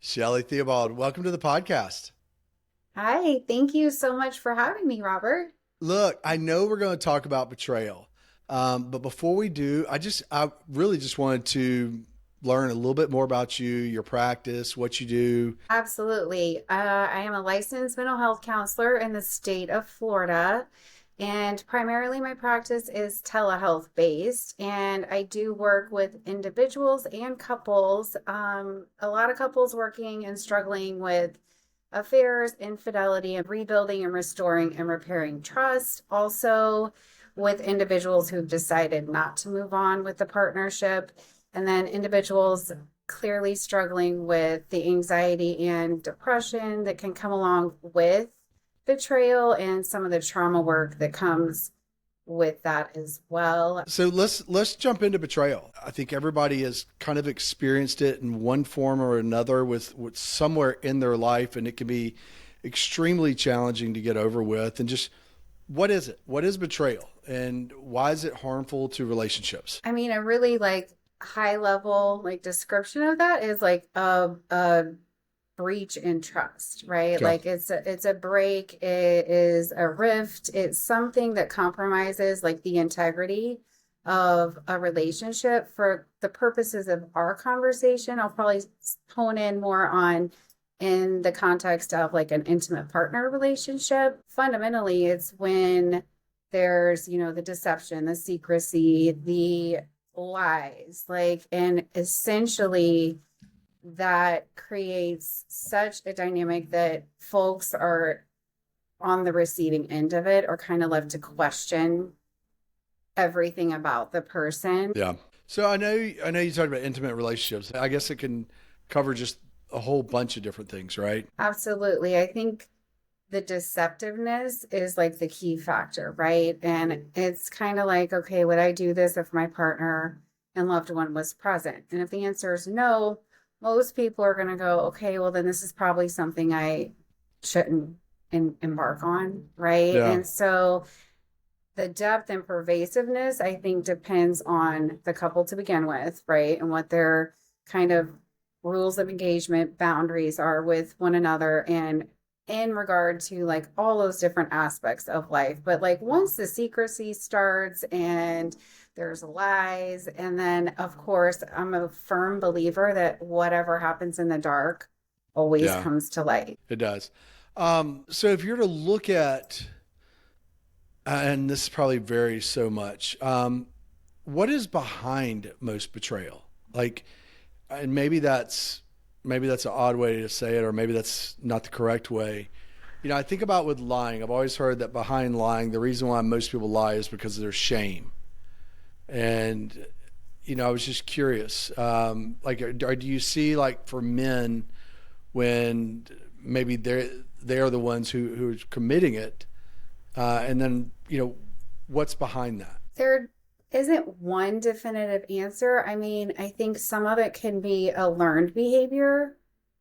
Chelle Theobald, welcome to the podcast. Hi, thank you so much for having me, Robert. Look, I know we're going to talk about betrayal, but before we do, I really just wanted to learn a little bit more about you, your practice, what you do. Absolutely. I am a licensed mental health counselor in the state of Florida, and primarily my practice is telehealth based. And I do work with individuals and couples, a lot of couples working and struggling with affairs, infidelity, and rebuilding and restoring and repairing trust. Also, with individuals who've decided not to move on with the partnership, and then individuals clearly struggling with the anxiety and depression that can come along with betrayal and some of the trauma work that comes with that as well. So let's jump into betrayal. I think everybody has kind of experienced it in one form or another with somewhere in their life, and it can be extremely challenging to get over with. And just what is it? What is betrayal, and why is it harmful to relationships? I mean, a really high level description of that is like a breach in trust, right? Okay. Like it's a break, it is a rift, it's something that compromises like the integrity of a relationship. For the purposes of our conversation, I'll probably hone in more on in the context of like an intimate partner relationship. Fundamentally, it's when there's, the deception, the secrecy, the lies, and essentially that creates such a dynamic that folks are on the receiving end of it or kind of left to question everything about the person. Yeah. So I know you talked about intimate relationships. I guess it can cover just a whole bunch of different things, right? Absolutely. I think the deceptiveness is like the key factor, right? And it's kind of like, okay, would I do this if my partner and loved one was present? And if the answer is no, most people are going to go, okay, well, then this is probably something I shouldn't embark on, right? Yeah. And so the depth and pervasiveness, I think, depends on the couple to begin with, right? And what their kind of rules of engagement, boundaries are with one another, and in regard to like all those different aspects of life. But like once the secrecy starts and there's lies, and then of course, I'm a firm believer that whatever happens in the dark always Yeah, comes to light. it does. So if you're to look at, and this probably varies so much, what is behind most betrayal? Like, and maybe that's an odd way to say it, or maybe that's not the correct way. I think about with lying. I've always heard that behind lying, the reason why most people lie is because of their shame. And I was just curious, do you see like for men when maybe they're the ones who are committing it, and then what's behind that? There isn't one definitive answer. I mean, I think some of it can be a learned behavior,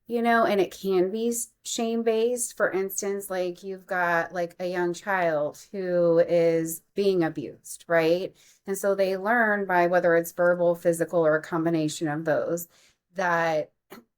and it can be shame based. For instance, like you've got like a young child who is being abused, right? And so they learn by whether it's verbal, physical, or a combination of those, that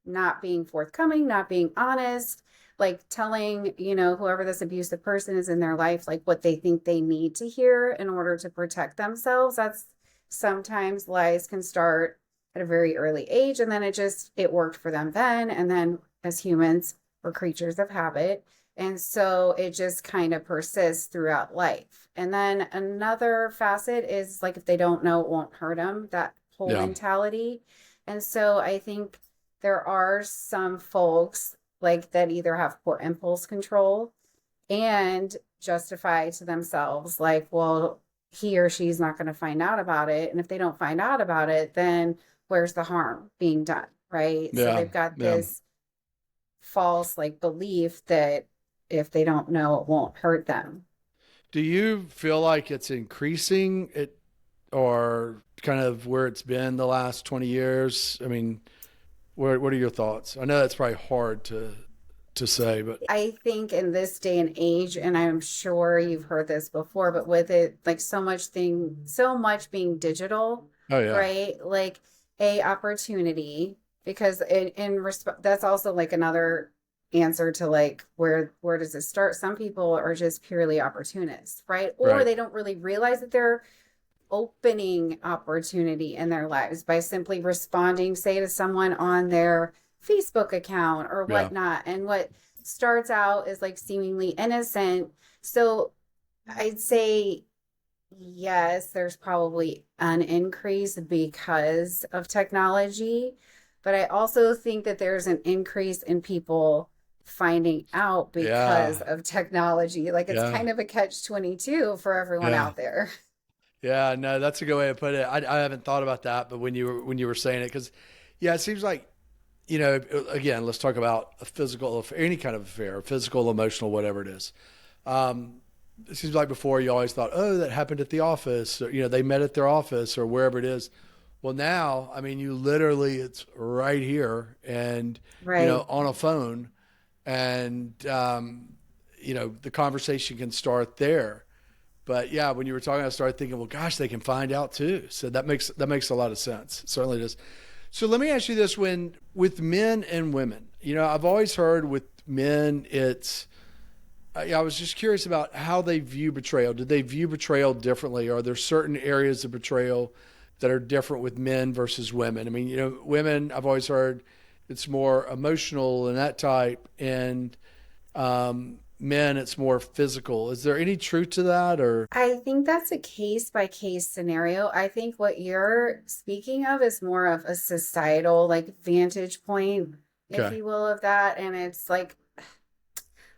not being forthcoming, not being honest, like telling, whoever this abusive person is in their life, like what they think they need to hear in order to protect themselves. That's sometimes lies can start at a very early age, and then it worked for them then. And then as humans, we're creatures of habit. And so it just kind of persists throughout life. And then another facet is like if they don't know, it won't hurt them, that whole Yeah. mentality. And so I think there are some folks like that either have poor impulse control and justify to themselves like, well, he or she's not going to find out about it, and if they don't find out about it, then where's the harm being done, right? So Yeah. they've got Yeah. this false like belief that if they don't know, it won't hurt them. Do you feel like it's increasing it, or kind of where it's been the last 20 years? I mean, what are your thoughts? I know that's probably hard to say, but I think in this day and age, and I'm sure you've heard this before, but with it like so much being digital, oh yeah. right? Like a opportunity because that's also like another answer to like where does it start? Some people are just purely opportunists, right? Or Right. they don't really realize that they're opening opportunity in their lives by simply responding, say, to someone on their Facebook account or Yeah. whatnot. And what starts out is like seemingly innocent. So I'd say yes, there's probably an increase because of technology, but I also think that there's an increase in people finding out because Yeah. of technology. Like it's Yeah. kind of a catch 22 for everyone Yeah. out there. Yeah. No, that's a good way to put it. I haven't thought about that, but when you were saying it, because yeah, it seems like, again, let's talk about a physical, any kind of affair, physical, emotional, whatever it is. Um, it seems like before you always thought, oh, that happened at the office, or, they met at their office or wherever it is. Well, now, I mean, you literally, it's right here and, Right. on a phone and, the conversation can start there. But yeah, when you were talking, I started thinking, well, gosh, they can find out too. So that makes a lot of sense. It certainly does. So let me ask you this: when with men and women, I've always heard with men, I was just curious about how they view betrayal. Do they view betrayal differently? Are there certain areas of betrayal that are different with men versus women? I mean, women, I've always heard it's more emotional and that type, and men, it's more physical. Is there any truth to that, or? I think that's a case by case scenario. I think what you're speaking of is more of a societal, like, vantage point, if Okay. you will, of that. And it's like,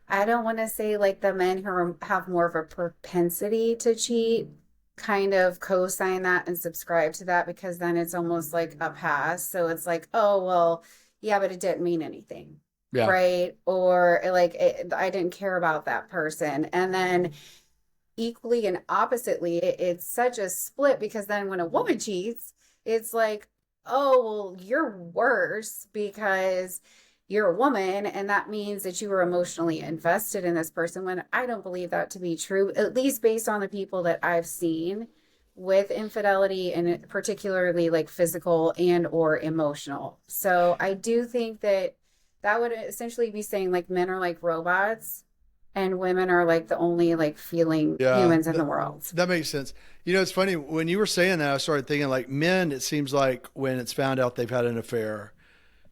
I don't want to say like the men have more of a propensity to cheat kind of co-sign that and subscribe to that, because then it's almost like a pass. So it's like, oh, well, yeah, but it didn't mean anything. Yeah. Right. Or like, I didn't care about that person. And then equally and oppositely, it's such a split, because then when a woman cheats, it's like, oh, well, you're worse because you're a woman, and that means that you were emotionally invested in this person, when I don't believe that to be true, at least based on the people that I've seen with infidelity, and particularly like physical and or emotional. So I do think that that would essentially be saying like men are like robots and women are like the only like feeling Yeah, humans in the world. that makes sense. It's funny when you were saying that, I started thinking like men, it seems like when it's found out they've had an affair,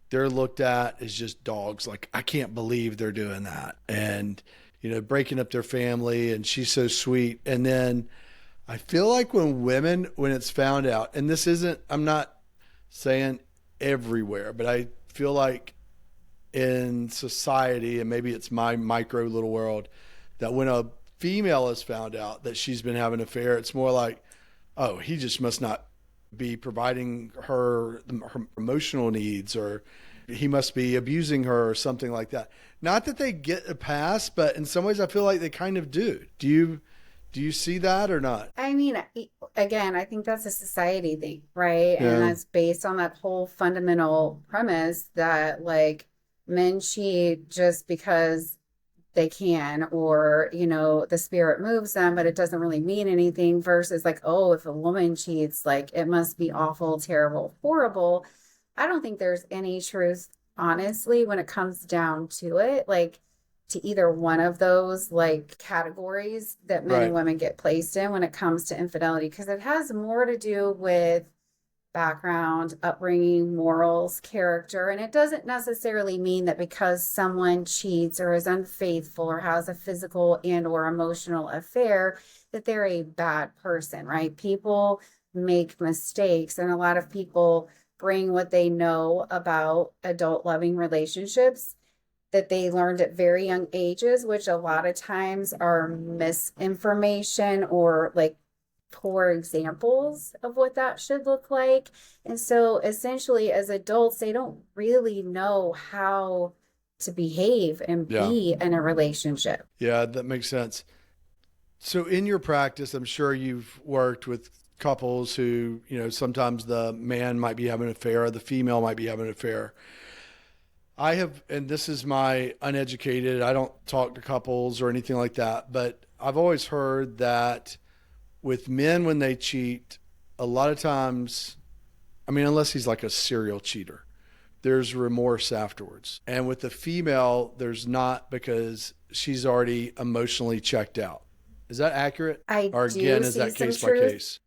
they're looked at as just dogs. Like, I can't believe they're doing that. And, breaking up their family, and she's so sweet. And then I feel like when it's found out, and this isn't, I'm not saying everywhere, but I feel like in society, and maybe it's my micro little world, that when a female is found out that she's been having an affair, it's more like, oh, he just must not be providing her emotional needs, or he must be abusing her or something like that. Not that they get a pass, but in some ways I feel like they kind of do. Do you see that or not? I mean, again, I think that's a society thing, right? And Yeah. that's based on that whole fundamental premise that like men cheat just because they can, or the spirit moves them, but it doesn't really mean anything, versus like, oh, if a woman cheats, like it must be awful, terrible, horrible. I don't think there's any truth, honestly, when it comes down to it, like to either one of those like categories that men and Right. women get placed in when it comes to infidelity, because it has more to do with background, upbringing, morals, character. And it doesn't necessarily mean that because someone cheats or is unfaithful or has a physical and or emotional affair that they're a bad person, right? People make mistakes, and a lot of people bring what they know about adult loving relationships that they learned at very young ages, which a lot of times are misinformation or like poor examples of what that should look like. And so essentially, as adults, they don't really know how to behave and Yeah. be in a relationship. Yeah, that makes sense. So in your practice, I'm sure you've worked with couples who, sometimes the man might be having an affair, or the female might be having an affair. I have, and this is my uneducated, I don't talk to couples or anything like that, but I've always heard that with men, when they cheat, a lot of times, I mean, unless he's like a serial cheater, there's remorse afterwards. And with the female, there's not, because she's already emotionally checked out. Is that accurate? I Or do again, is see that some case by truth. case?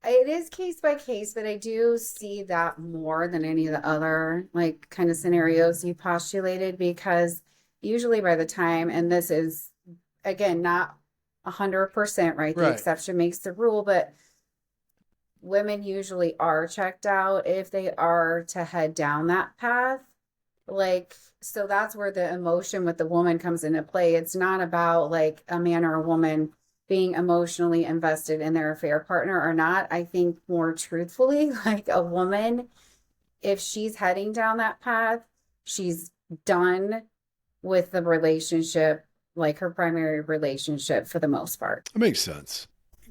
It is case by case, but I do see that more than any of the other like kind of scenarios you postulated because usually by the time, and this is again not 100% right, the Right. exception makes the rule, but women usually are checked out if they are to head down that path. Like, so that's where the emotion with the woman comes into play. It's not about like a man or a woman being emotionally invested in their affair partner or not. I think more truthfully, like a woman, if she's heading down that path, she's done with the relationship, like her primary relationship for the most part. That makes sense.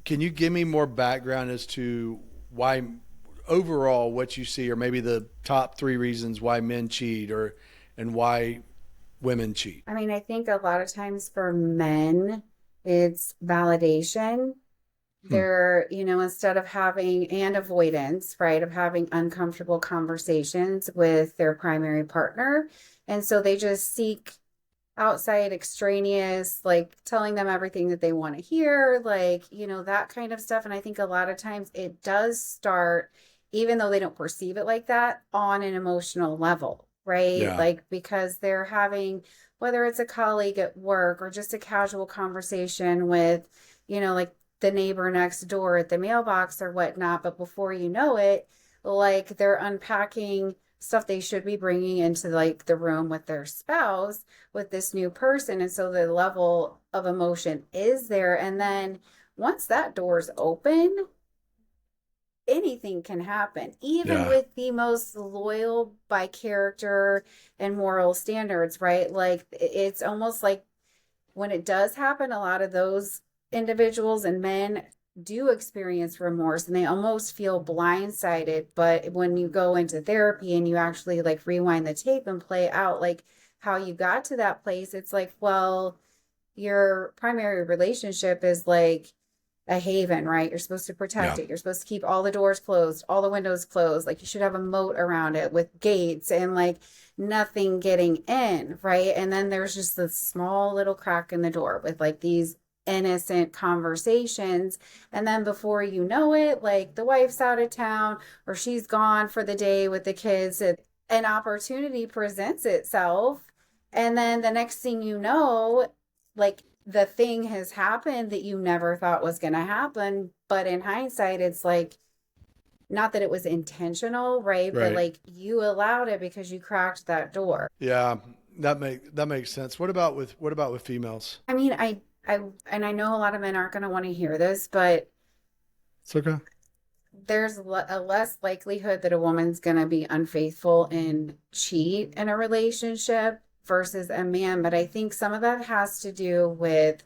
Can you give me more background as to why, overall, what you see, or maybe the top three reasons why men cheat, or and why women cheat? I mean, I think a lot of times for men, it's validation. Hmm. They're, instead of having and avoidance, right, of having uncomfortable conversations with their primary partner. And so they just seek outside extraneous, like telling them everything that they want to hear, like, that kind of stuff. And I think a lot of times it does start, even though they don't perceive it like that, on an emotional level, right? Yeah. Like, because they're having, whether it's a colleague at work or just a casual conversation with, like the neighbor next door at the mailbox or whatnot. But before you know it, like they're unpacking stuff they should be bringing into like the room with their spouse with this new person. And so the level of emotion is there. And then once that door's open, anything can happen, even Yeah. with the most loyal by character and moral standards, right? Like it's almost like when it does happen, a lot of those individuals and men do experience remorse and they almost feel blindsided. But when you go into therapy and you actually like rewind the tape and play out like how you got to that place, it's like, well, your primary relationship is like a haven, right? You're supposed to protect Yeah. it. You're supposed to keep all the doors closed, all the windows closed. Like you should have a moat around it with gates and like nothing getting in, right? And then there's just this small little crack in the door with like these innocent conversations. And then before you know it, like the wife's out of town or she's gone for the day with the kids. An opportunity presents itself. And then the next thing you know, like the thing has happened that you never thought was going to happen. But in hindsight, it's like, not that it was intentional, right? But Right. like you allowed it because you cracked that door. Yeah. That makes sense. What about with females? I mean, and I know a lot of men aren't going to want to hear this, but It's okay. there's a less likelihood that a woman's going to be unfaithful and cheat in a relationship versus a man. But I think some of that has to do with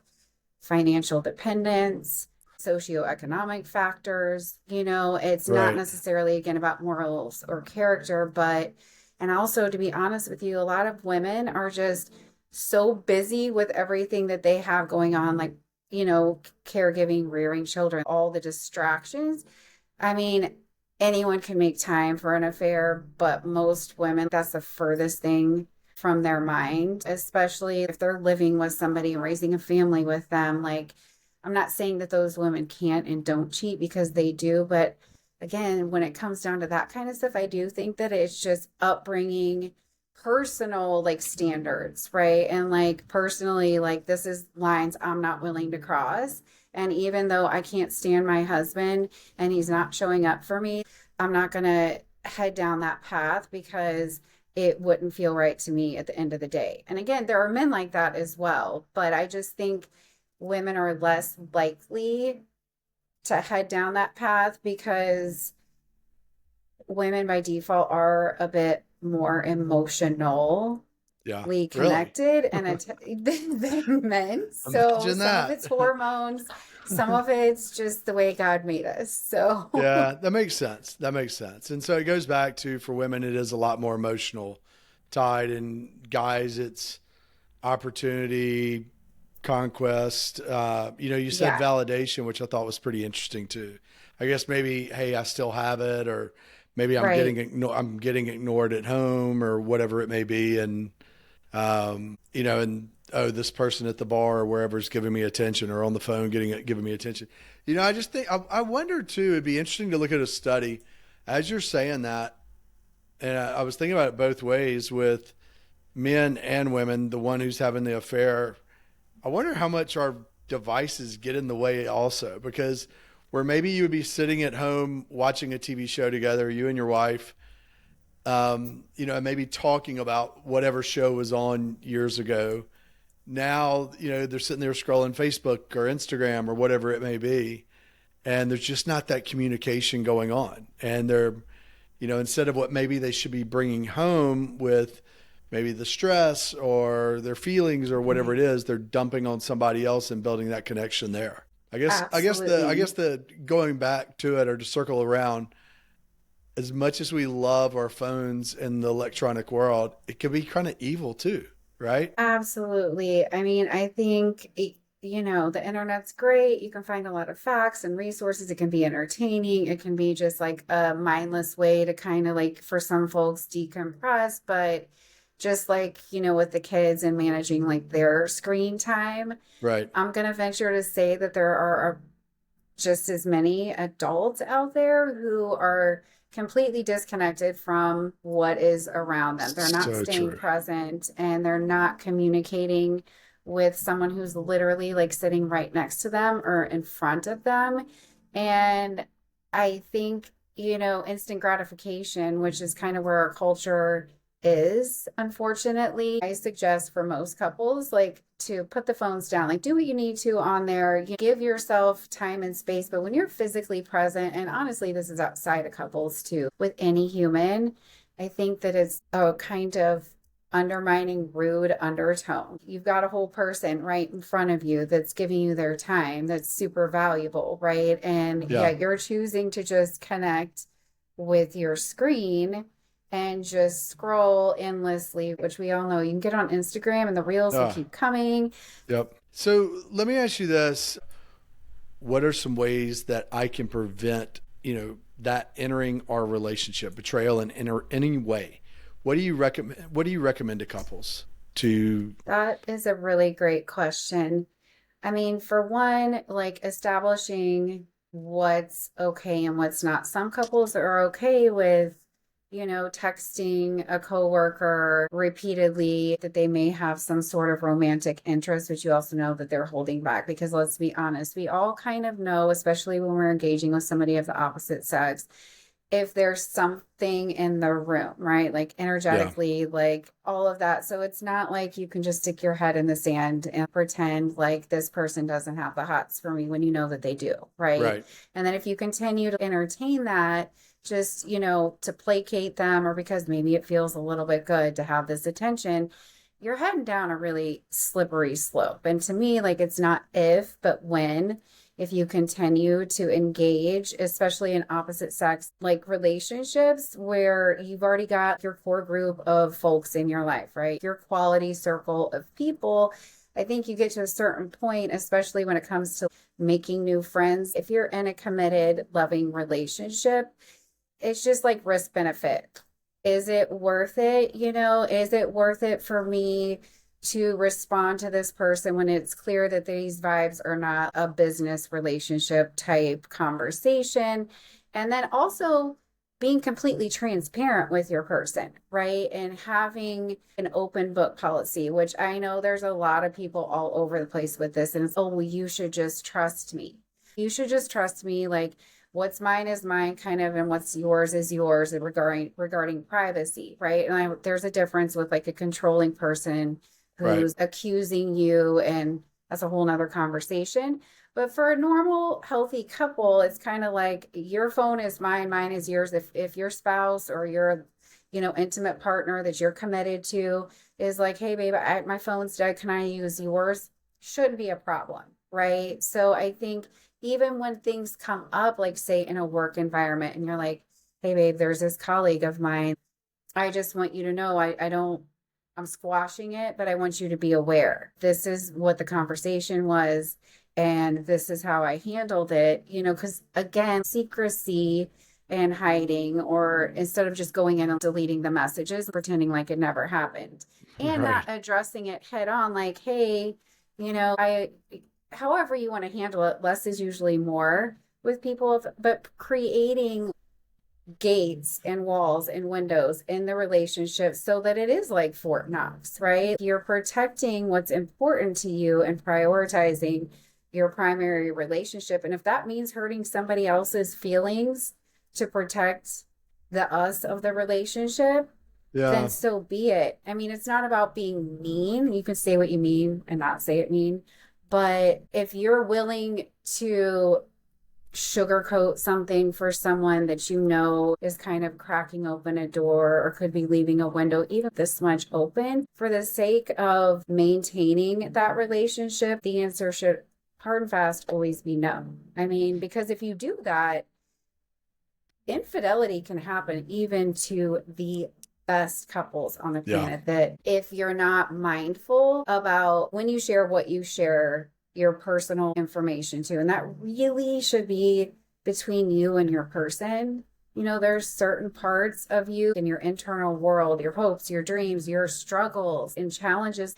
financial dependence, socioeconomic factors. It's not Right. necessarily again about morals or character, but, and also to be honest with you, a lot of women are just so busy with everything that they have going on, like, caregiving, rearing children, all the distractions. I mean, anyone can make time for an affair, but most women, that's the furthest thing from their mind, especially if they're living with somebody and raising a family with them. Like, I'm not saying that those women can't and don't cheat because they do, but again, when it comes down to that kind of stuff, I do think that it's just upbringing, personal like standards, right? And like personally, like this is lines I'm not willing to cross. And even though I can't stand my husband and he's not showing up for me, I'm not going to head down that path because it wouldn't feel right to me at the end of the day. And again, there are men like that as well, but I just think women are less likely to head down that path because women by default are a bit more emotional Yeah. Really? connected and than men. So Imagine some of that. it's hormones, some of it's just the way God made us. So Yeah, that makes sense. That makes sense. And so it goes back to, for women, it is a lot more emotional tied, and guys, it's opportunity, conquest. You said yeah, validation, which I thought was pretty interesting too. I guess maybe, hey, I still have it, or maybe Right. I'm getting ignored at home or whatever it may be, and and oh, this person at the bar or wherever is giving me attention, or on the phone giving me attention. I just think I wonder too. It'd be interesting to look at a study as you're saying that, and I was thinking about it both ways with men and women. The one who's having the affair, I wonder how much our devices get in the way also, because where maybe you would be sitting at home watching a TV show together, you and your wife, and maybe talking about whatever show was on years ago. Now, they're sitting there scrolling Facebook or Instagram or whatever it may be, and there's just not that communication going on. And instead of what maybe they should be bringing home with maybe the stress or their feelings or whatever Right. it is, they're dumping on somebody else and building that connection there. I guess Absolutely. the going back to it, or to circle around, as much as we love our phones and the electronic world, it can be kind of evil too, right? Absolutely. I mean, I think, the internet's great. You can find a lot of facts and resources. It can be entertaining. It can be just like a mindless way to kind of like, for some folks, decompress. But just like, with the kids and managing like their screen time, Right. I'm going to venture to say that there are just as many adults out there who are completely disconnected from what is around them. They're not So staying true. present and they're not communicating with someone who's literally like sitting right next to them or in front of them. And I think, instant gratification, which is kind of where our culture is, unfortunately. I suggest for most couples, like to put the phones down, like do what you need to on there. You give yourself time and space, but when you're physically present, and honestly, this is outside of couples too, with any human, I think that it's a kind of undermining, rude undertone. You've got a whole person right in front of you that's giving you their time, that's super valuable, right? And Yeah. yet you're choosing to just connect with your screen and just scroll endlessly, which we all know. You can get on Instagram and the reels will Uh, keep coming. yep. So let me ask you this. What are some ways that I can prevent, that entering our relationship, betrayal in any way? What do you recommend to couples to? That is a really great question. I mean, for one, like establishing what's okay and what's not. Some couples are okay with, texting a coworker repeatedly that they may have some sort of romantic interest, but you also know that they're holding back because let's be honest, we all kind of know, especially when we're engaging with somebody of the opposite sex, if there's something in the room, right? Like Yeah. energetically, like all of that. So it's not like you can just stick your head in the sand and pretend like this person doesn't have the hots for me when you know that they do, right? Right. And then if you continue to entertain that, just, to placate them or because maybe it feels a little bit good to have this attention, you're heading down a really slippery slope. And to me, like it's not if, but when if you continue to engage, especially in opposite sex like relationships where you've already got your core group of folks in your life, right? Your quality circle of people. I think you get to a certain point, especially when it comes to making new friends. If you're in a committed, loving relationship, it's just like risk benefit. Is it worth it? Is it worth it for me to respond to this person when it's clear that these vibes are not a business relationship type conversation? And then also being completely transparent with your person, right? And having an open book policy, which I know there's a lot of people all over the place with this. And it's, oh, well, you should just trust me. You should just trust me. Like, what's mine is mine kind of, and what's yours is yours regarding privacy, right? And there's a difference with like a controlling person Right. who's accusing you, and that's a whole nother conversation. But for a normal healthy couple, it's kind of like your phone is mine, mine is yours. If your spouse or your intimate partner that you're committed to is like, hey babe, my phone's dead, can I use yours? Shouldn't be a problem, right? So I think even when things come up, like say in a work environment, and you're like, hey babe, there's this colleague of mine, I just want you to know I don't, I'm squashing it, but I want you to be aware. This is what the conversation was, and this is how I handled it, because again, secrecy and hiding, or instead of just going in and deleting the messages, pretending like it never happened, and not Right. addressing it head on, like, hey, however you want to handle it, less is usually more with people, but creating gates and walls and windows in the relationship so that it is like Fort Knox, right? You're protecting what's important to you and prioritizing your primary relationship. And if that means hurting somebody else's feelings to protect the us of the relationship, then Yeah. so be it. I mean, it's not about being mean. You can say what you mean and not say it mean. But if you're willing to sugarcoat something for someone that you know is kind of cracking open a door or could be leaving a window even this much open for the sake of maintaining that relationship, the answer should hard and fast always be no. I mean, because if you do that, infidelity can happen even to the best couples on the Yeah. planet, that if you're not mindful about when you share what you share your personal information to, and that really should be between you and your person. There's certain parts of you in your internal world, your hopes, your dreams, your struggles and challenges.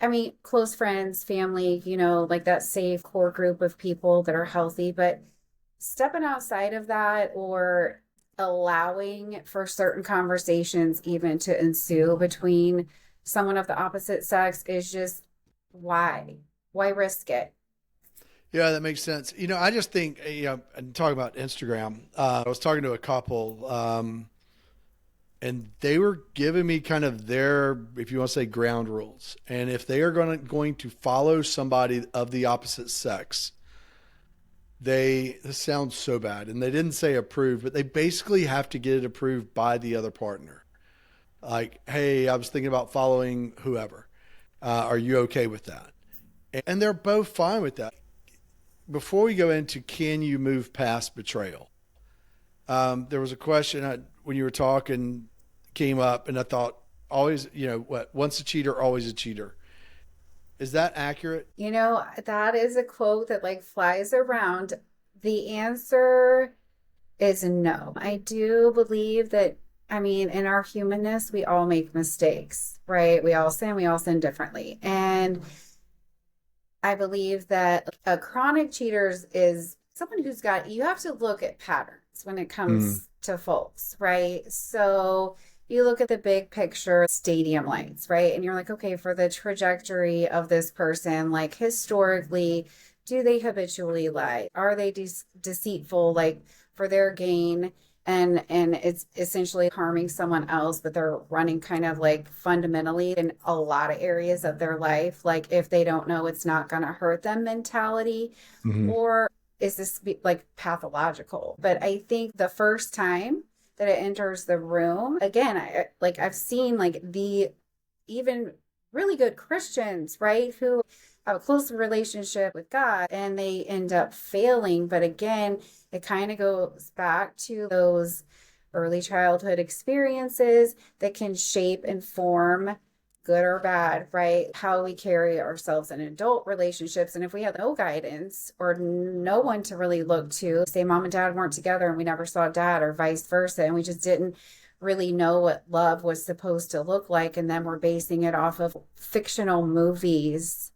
I mean, close friends, family, like that safe core group of people that are healthy, but stepping outside of that, or allowing for certain conversations even to ensue between someone of the opposite sex, is just why? Why risk it? Yeah, that makes sense. I just think, and talk about Instagram. I was talking to a couple, and they were giving me kind of their, if you want to say, ground rules. And if they are going to follow somebody of the opposite sex, this sounds so bad, and they didn't say approved, but they basically have to get it approved by the other partner. Like, hey, I was thinking about following whoever. Are you okay with that? And they're both fine with that. Before we go into can you move past betrayal, there was a question when you were talking came up, and I thought always, once a cheater, always a cheater. Is that accurate? That is a quote that like flies around. The answer is no. I do believe that, I mean, in our humanness, we all make mistakes, right? We all sin differently. And I believe that a chronic cheater is someone you have to look at patterns when it Mm. comes to folks, right? So you look at the big picture, stadium lights, right? And you're like, okay, for the trajectory of this person, like historically, do they habitually lie? Are they deceitful, like for their gain? And it's essentially harming someone else, but they're running kind of like fundamentally in a lot of areas of their life, like if they don't know it's not going to hurt them mentality, Hmm. or is this like pathological? But I think the first time that it enters the room, again, I've seen like the even really good Christians, right, who have a close relationship with God and they end up failing. But again, it kind of goes back to those early childhood experiences that can shape and form, good or bad, right? How we carry ourselves in adult relationships. And if we have no guidance or no one to really look to, say mom and dad weren't together and we never saw dad, or vice versa, and we just didn't really know what love was supposed to look like, and then we're basing it off of fictional movies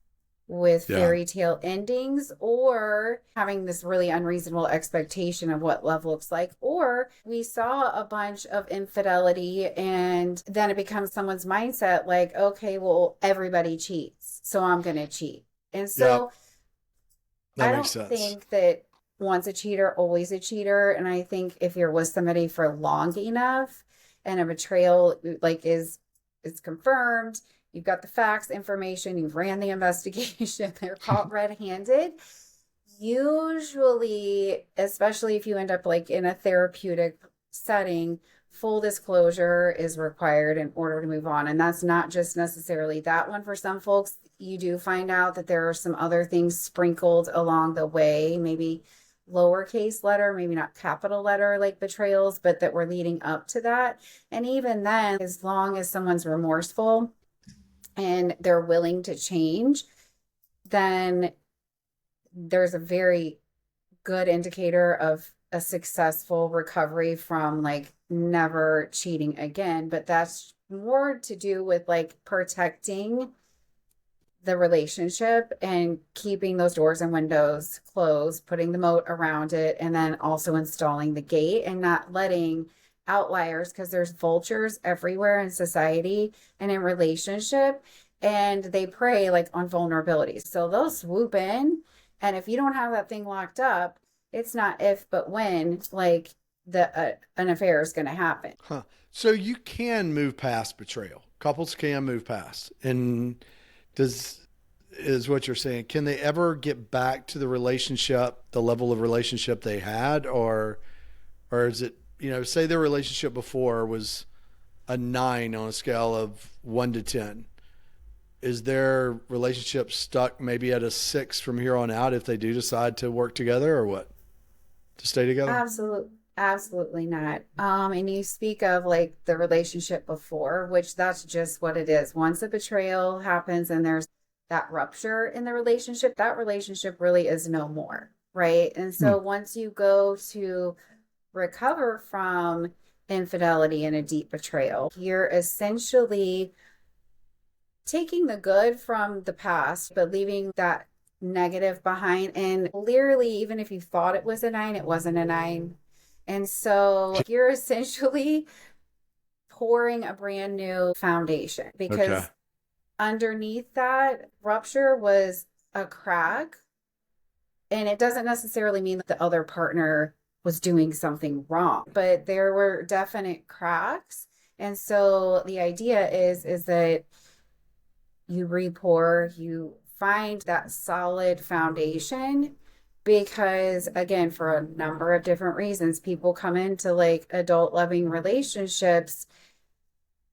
with Yeah. fairy tale endings, or having this really unreasonable expectation of what love looks like, or we saw a bunch of infidelity and then it becomes someone's mindset like, okay, well, everybody cheats, so I'm going to cheat. And Yep. so That I makes don't sense. think that once a cheater, always a cheater. And I think if you're with somebody for long enough and a betrayal like is confirmed, you've got the facts, information, you've ran the investigation, they're caught red-handed. Usually, especially if you end up like in a therapeutic setting, full disclosure is required in order to move on. And that's not just necessarily that one. For some folks, you do find out that there are some other things sprinkled along the way, maybe lowercase letter, maybe not capital letter like betrayals, but that were leading up to that. And even then, as long as someone's remorseful and they're willing to change, then there's a very good indicator of a successful recovery from like never cheating again, but that's more to do with like protecting the relationship and keeping those doors and windows closed, putting the moat around it, and then also installing the gate and not letting outliers, because there's vultures everywhere in society and in relationship, and they prey like on vulnerabilities. So they'll swoop in, and if you don't have that thing locked up, it's not if but when like the an affair is going to happen. Huh. So you can move past betrayal. Couples can move past. And does is what you're saying? Can they ever get back to the relationship, the level of relationship they had, or is it, say their relationship before was a 9 on a scale of 1 to 10? Is their relationship stuck maybe at a 6 from here on out if they do decide to work together, or what? To stay together? Absolutely. Absolutely not. And you speak of like the relationship before, which that's just what it is. Once a betrayal happens and there's that rupture in the relationship, that relationship really is no more, right? And Hmm. so once you go to recover from infidelity and a deep betrayal, you're essentially taking the good from the past, but leaving that negative behind. And clearly, even if you thought it was a 9, it wasn't a 9. And so you're essentially pouring a brand new foundation, Okay. because underneath that rupture was a crack. And it doesn't necessarily mean that the other partner was doing something wrong, but there were definite cracks. And so the idea is that you re-pour, you find that solid foundation, because again, for a number of different reasons, people come into like adult loving relationships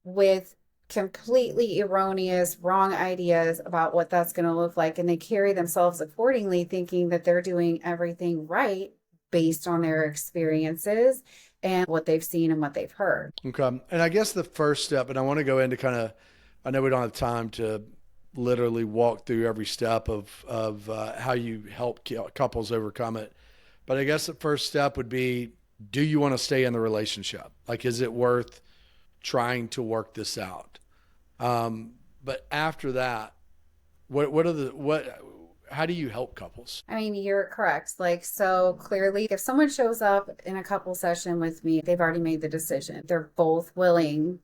with completely erroneous, wrong ideas about what that's going to look like. And they carry themselves accordingly, thinking that they're doing everything right based on their experiences and what they've seen and what they've heard. Okay. And I guess the first step, and I want to go into kind of, I know we don't have time to literally walk through every step of how you help couples overcome it. But I guess the first step would be, do you want to stay in the relationship? Like, is it worth trying to work this out? But after that, how do you help couples? I mean, you're correct. Like, so clearly, if someone shows up in a couple session with me, they've already made the decision. They're both willing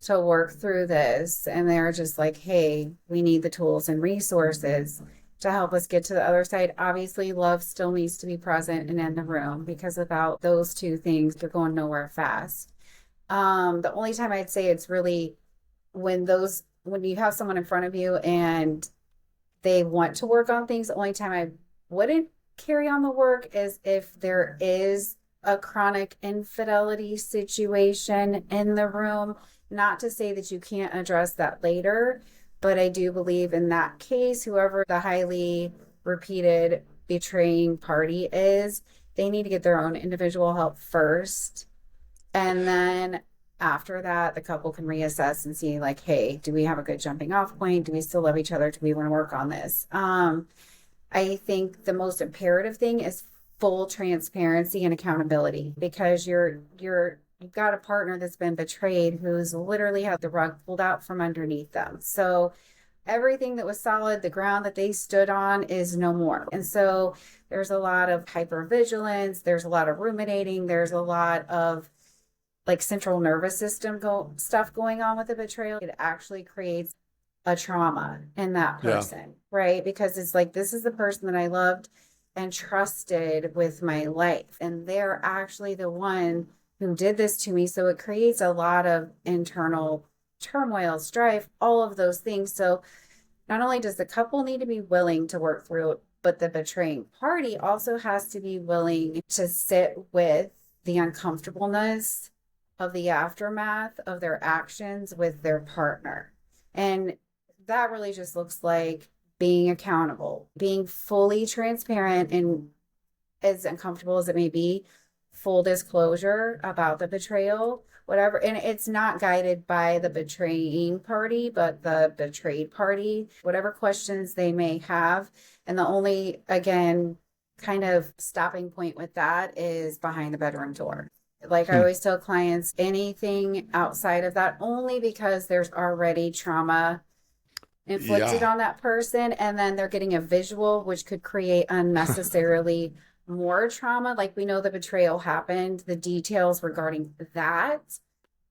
to work through this, and they're just like, hey, we need the tools and resources to help us get to the other side. Obviously, love still needs to be present and in the room, because without those two things, you're going nowhere fast. The only time I'd say it's really when you have someone in front of you and they want to work on things. The only time I wouldn't carry on the work is if there is a chronic infidelity situation in the room. Not to say that you can't address that later, but I do believe in that case, whoever the highly repeated betraying party is, they need to get their own individual help first. And then after that, the couple can reassess and see, like, hey, do we have a good jumping off point? Do we still love each other? Do we want to work on this? I think the most imperative thing is full transparency and accountability, because you've got a partner that's been betrayed, who's literally had the rug pulled out from underneath them. So everything that was solid, the ground that they stood on, is no more. And so there's a lot of hypervigilance, there's a lot of ruminating, there's a lot of like central nervous system stuff going on with the betrayal. It actually creates a trauma in that Yeah. person, right? Because it's like, this is the person that I loved and trusted with my life, and they're actually the one who did this to me. So it creates a lot of internal turmoil, strife, all of those things. So not only does the couple need to be willing to work through it, but the betraying party also has to be willing to sit with the uncomfortableness of the aftermath of their actions with their partner. And that really just looks like being accountable, being fully transparent, and as uncomfortable as it may be, full disclosure about the betrayal, whatever. And it's not guided by the betraying party, but the betrayed party, whatever questions they may have. And the only, again, kind of stopping point with that is behind the bedroom door. Like I always tell clients, anything outside of that, only because there's already trauma inflicted Yeah. on that person, and then they're getting a visual, which could create unnecessarily more trauma. Like we know the betrayal happened, the details regarding that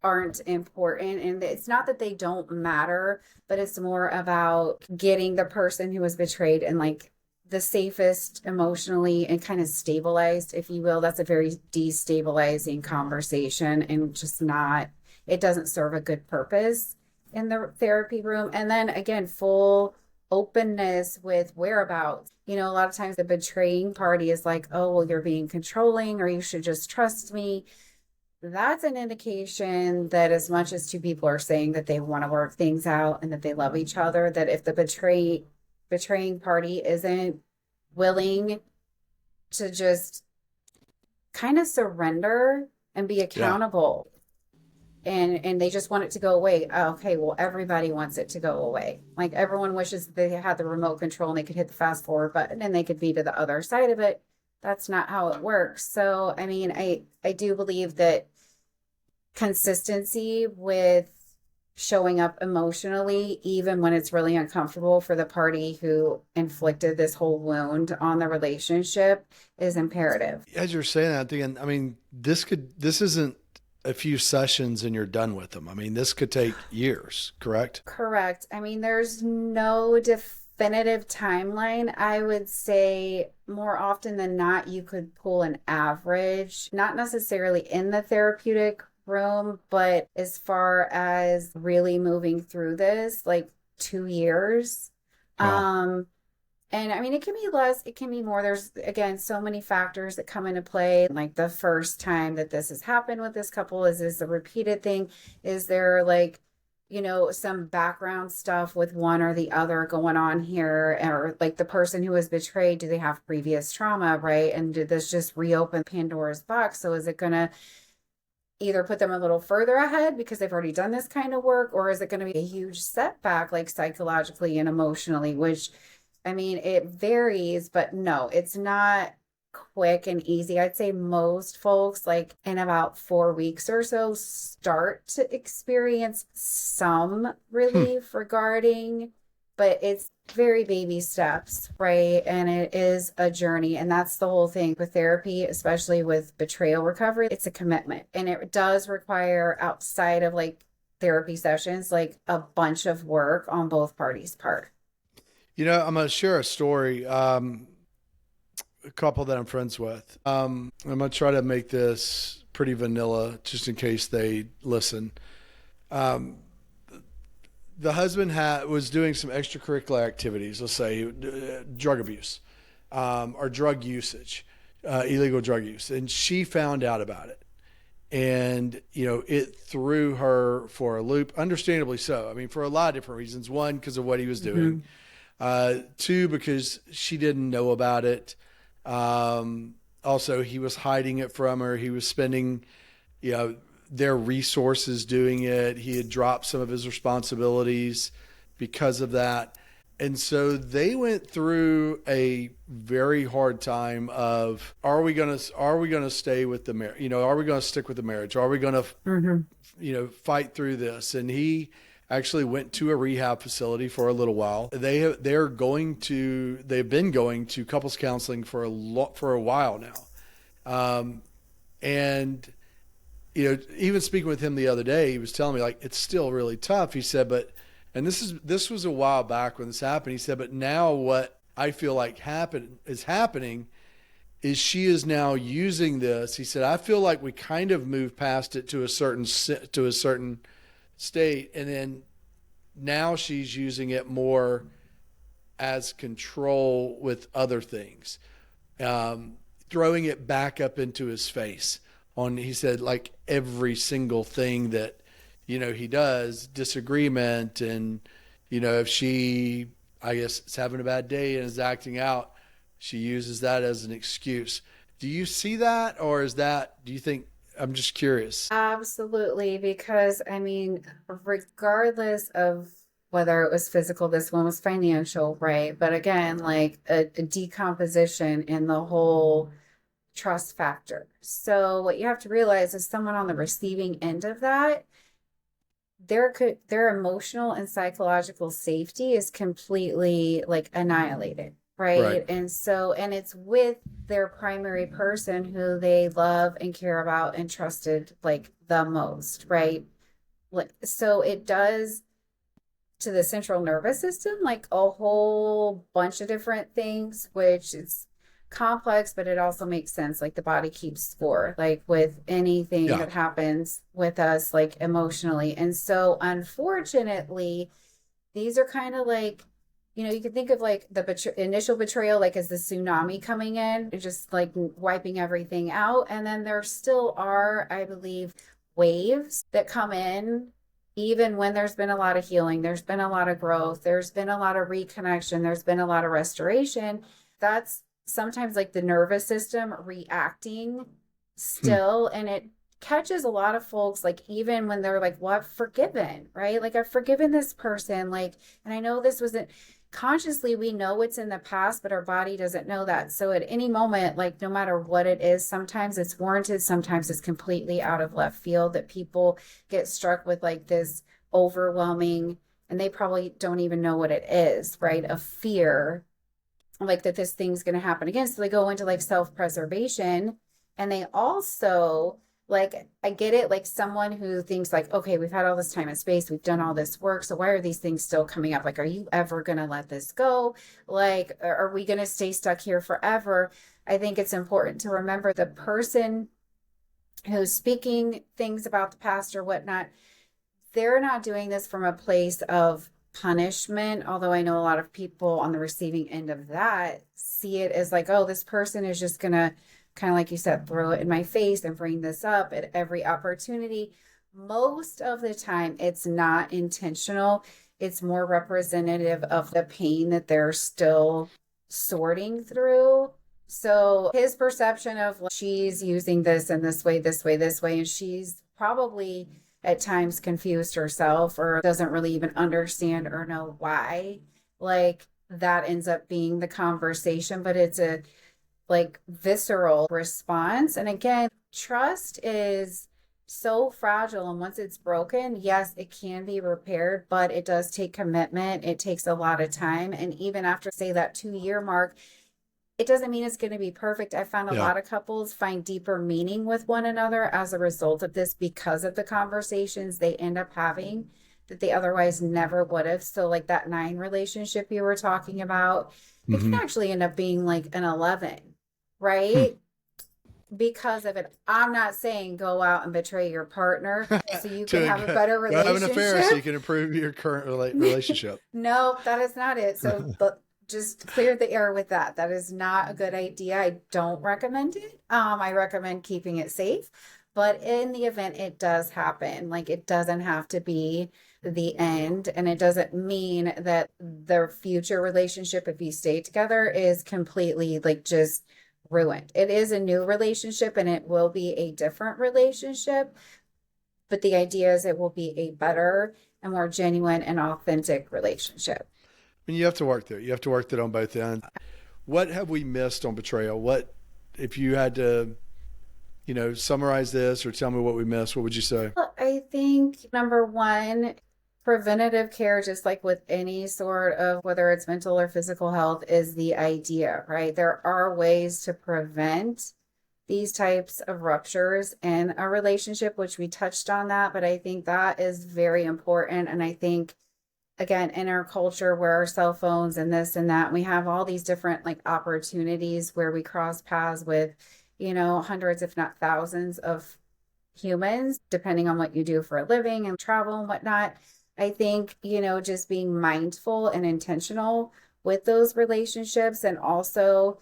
aren't important. And it's not that they don't matter, but it's more about getting the person who was betrayed and like the safest emotionally and kind of stabilized, if you will. That's a very destabilizing conversation and just not, it doesn't serve a good purpose in the therapy room. And then again, full openness with whereabouts. You know, a lot of times the betraying party is like, oh, well, you're being controlling or you should just trust me. That's an indication that as much as two people are saying that they want to work things out and that they love each other, that if the betraying party isn't willing to just kind of surrender and be Yeah. accountable, and they just want it to go away. Okay, well, everybody wants it to go away. Like everyone wishes they had the remote control and they could hit the fast forward button and they could be to the other side of it. That's not how it works. So, I mean, I do believe that consistency with showing up emotionally, even when it's really uncomfortable for the party who inflicted this whole wound on the relationship, is imperative. As you're saying that, thinking, I mean, this isn't a few sessions and you're done with them. I mean, this could take years, correct? Correct. I mean, there's no definitive timeline. I would say more often than not, you could pull an average, not necessarily in the therapeutic room, but as far as really moving through this, like 2 years. Wow. Um, and I mean, it can be less, it can be more. There's, again, so many factors that come into play. Like the first time that this has happened with this couple, is this a repeated thing? Is there like, you know, some background stuff with one or the other going on here? Or like the person who was betrayed, do they have previous trauma, right? And did this just reopen Pandora's box? So is it going to either put them a little further ahead because they've already done this kind of work, or is it going to be a huge setback, like psychologically and emotionally, which I mean, it varies, but no, it's not quick and easy. I'd say most folks, like in about 4 weeks or so, start to experience some Hmm. relief regarding, but it's very baby steps, right? And it is a journey. And that's the whole thing with therapy, especially with betrayal recovery. It's a commitment. And it does require, outside of like therapy sessions, like a bunch of work on both parties' part. You know, I'm going to share a story. A couple that I'm friends with. I'm going to try to make this pretty vanilla just in case they listen. Um, the husband was doing some extracurricular activities, let's say drug abuse or drug usage, illegal drug use. And she found out about it. And, you know, it threw her for a loop, understandably so. I mean, for a lot of different reasons. One, because of what he was doing. Mhm. Two, because she didn't know about it. Also, he was hiding it from her. He was spending, you know, their resources doing it. He had dropped some of his responsibilities because of that. And so they went through a very hard time of are we gonna stay with the marriage? You know, are we gonna stick with the marriage? Are we gonna Mhm. fight through this? And he actually went to a rehab facility for a little while. They've been going to couples counseling for a while now. And you know, even speaking with him the other day, he was telling me like it's still really tough. He said, but and this was a while back when this happened. He said, but now what I feel like happening is she is now using this. He said, I feel like we kind of moved past it to a certain state, and then now she's using it more as control with other things, throwing it back up into his face on, he said, like every single thing that, you know, he does, disagreement. And, you know, if she, I guess, is having a bad day and is acting out, she uses that as an excuse. Do you see that? Or do you think, I'm just curious. Absolutely, because I mean, regardless of whether it was physical, this one was financial, right? But again, like a decomposition in the whole trust factor. So what you have to realize is someone on the receiving end of that, their emotional and psychological safety is completely like annihilated, Right. right? And so, and it's with their primary person who they love and care about and trusted like the most, right? Like, so it does to the central nervous system, like a whole bunch of different things, which is complex, but it also makes sense. Like the body keeps score, like with anything Yeah. that happens with us, like emotionally. And so, unfortunately, these are kind of like, you can think of like the initial betrayal, like as the tsunami coming in, just like wiping everything out. And then there still are, I believe, waves that come in, even when there's been a lot of healing, there's been a lot of growth, there's been a lot of reconnection, there's been a lot of restoration. That's sometimes like the nervous system reacting Hmm. still. And it catches a lot of folks, like even when they're like, well, I've forgiven, right? Like I've forgiven this person, like, and I know this wasn't consciously, we know it's in the past, but our body doesn't know that. So at any moment, like no matter what it is, sometimes it's warranted, sometimes it's completely out of left field, that people get struck with like this overwhelming, and they probably don't even know what it is, right? Of fear, like that this thing's going to happen again. So they go into like self-preservation, and they also, like, I get it, like someone who thinks like, okay, we've had all this time and space, we've done all this work, so why are these things still coming up? Like, are you ever going to let this go? Like, are we going to stay stuck here forever? I think it's important to remember the person who's speaking things about the past or whatnot, they're not doing this from a place of punishment, although I know a lot of people on the receiving end of that see it as like, oh, this person is just gonna, kind of like you said, throw it in my face and bring this up at every opportunity. Most of the time it's not intentional. It's more representative of the pain that they're still sorting through. So his perception of like, she's using this in this way, this way, this way, and she's probably at times confused herself or doesn't really even understand or know why. Like that ends up being the conversation, but it's a like visceral response. And again, trust is so fragile. And once it's broken, yes, it can be repaired, but it does take commitment. It takes a lot of time. And even after, say, that 2 year mark, it doesn't mean it's going to be perfect. I found a Yeah. lot of couples find deeper meaning with one another as a result of this because of the conversations they end up having that they otherwise never would have. So, like that 9 relationship you were talking about, it can Hmm. actually end up being like an 11, Hmm. right? Because of it. I'm not saying go out and betray your partner so you can have a To better go have an affair so you relationship. can improve your current relationship. No, that is not it. So, but just clear the air with that. That is not a good idea. I don't recommend it. I recommend keeping it safe. But in the event it does happen, like it doesn't have to be the end, and it doesn't mean that their future relationship, if you stay together, is completely like just ruined. It is a new relationship and it will be a different relationship, but the idea is it will be a better and more genuine and authentic relationship. I mean, you have to work there. You have to work that on both ends. What have we missed on betrayal? What, if you had to, summarize this or tell me what we missed, what would you say? Well, I think number one, preventative care, just like with any sort of whether it's mental or physical health, is the idea, right? There are ways to prevent these types of ruptures in a relationship, which we touched on that, but I think that is very important. And I think, again, in our culture where our cell phones and this and that, we have all these different like opportunities where we cross paths with, hundreds, if not thousands of humans, depending on what you do for a living and travel and whatnot. I think, just being mindful and intentional with those relationships. And also,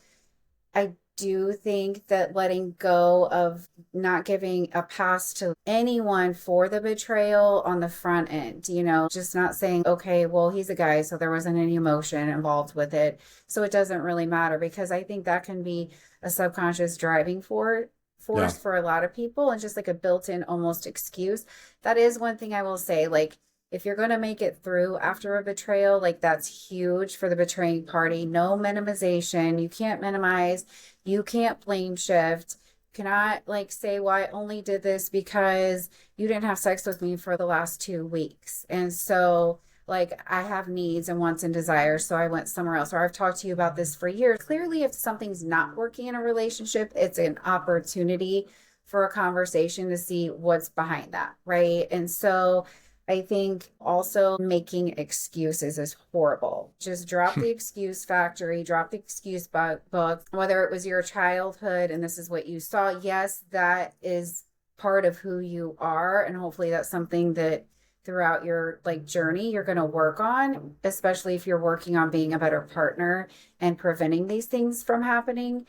I do think that letting go of not giving a pass to anyone for the betrayal on the front end, just not saying, okay, well, he's a guy, so there wasn't any emotion involved with it. So it doesn't really matter, because I think that can be a subconscious driving Yeah. force for a lot of people, and just like a built-in almost excuse. That is one thing I will say, like if you're going to make it through after a betrayal, like that's huge for the betraying party. No minimization. You can't minimize. You can't blame shift. Cannot like say, well, I only did this because you didn't have sex with me for the last 2 weeks. And so, like, I have needs and wants and desires. So I went somewhere else. Or I've talked to you about this for years. Clearly, if something's not working in a relationship, it's an opportunity for a conversation to see what's behind that. Right. And so, I think also making excuses is horrible. Just drop the excuse factory, drop the excuse book, whether it was your childhood and this is what you saw. Yes, that is part of who you are. And hopefully that's something that throughout your like journey you're going to work on, especially if you're working on being a better partner and preventing these things from happening.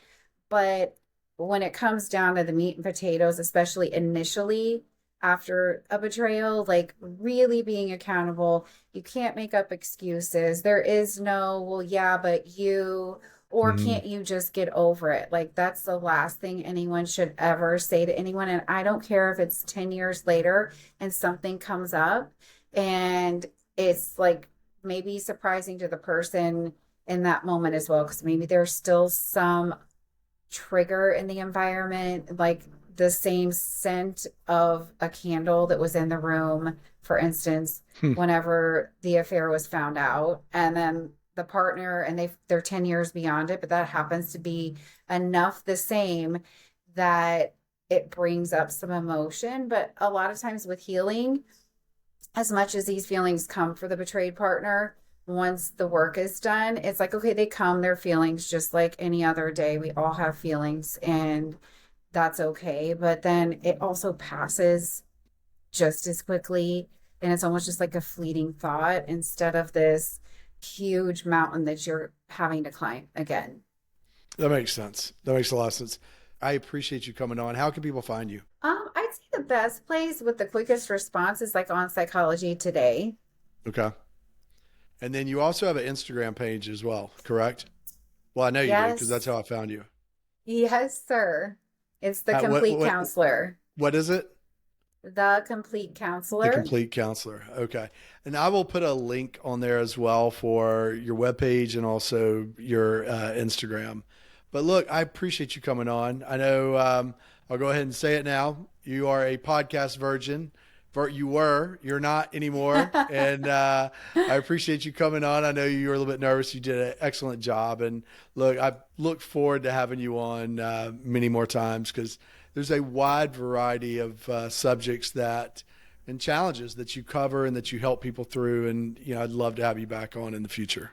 But when it comes down to the meat and potatoes, especially initially, after a betrayal, like really being accountable. You can't make up excuses. There is no, well, yeah, but you, or Mhm. can't you just get over it? Like that's the last thing anyone should ever say to anyone. And I don't care if it's 10 years later and something comes up and it's like maybe surprising to the person in that moment as well, because maybe there's still some trigger in the environment, like the same scent of a candle that was in the room, for instance, Hmm. whenever the affair was found out, and then the partner and they're 10 years beyond it, but that happens to be enough the same that it brings up some emotion. But a lot of times with healing, as much as these feelings come for the betrayed partner, once the work is done, it's like, okay, they come, their feelings just like any other day. We all have feelings and that's okay. But then it also passes just as quickly. And it's almost just like a fleeting thought instead of this huge mountain that you're having to climb again. That makes sense. That makes a lot of sense. I appreciate you coming on. How can people find you? I'd say the best place with the quickest response is like on Psychology Today. Okay. And then you also have an Instagram page as well, correct? Well, I know you do because that's Yes. how I found you. Yes, sir. It's the How, what complete what counselor. what is it? The complete The counselor. Complete Counselor. Okay. And I will put a link on there as well for your webpage and also your Instagram. But look, I appreciate you coming on. I know I'll go ahead and say it now. You are a podcast virgin. You were, you're not anymore. And I appreciate you coming on. I know you were a little bit nervous. You did an excellent job. And look, I look forward to having you on many more times because there's a wide variety of subjects that and challenges that you cover and that you help people through. And, you know, I'd love to have you back on in the future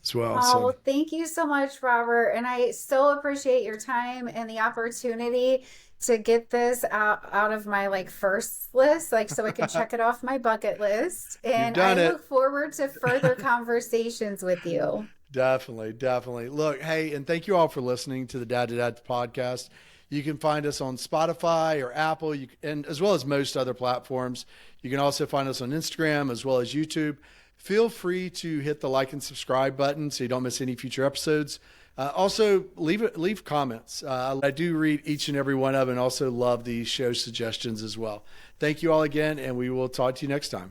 as well. Oh, So well, thank you so much, Robert. And I so appreciate your time and the opportunity to get this out of my like first list, like so I can check it off my bucket list. you've And I done it. look forward to further conversations with you. Definitely, definitely. Look, hey, and thank you all for listening to the Dad to Dad podcast. You can find us on Spotify or Apple, and as well as most other platforms. You can also find us on Instagram as well as YouTube. Feel free to hit the like and subscribe button so you don't miss any future episodes. Also, leave comments. I do read each and every one of them and also love the show suggestions as well. Thank you all again, and we will talk to you next time.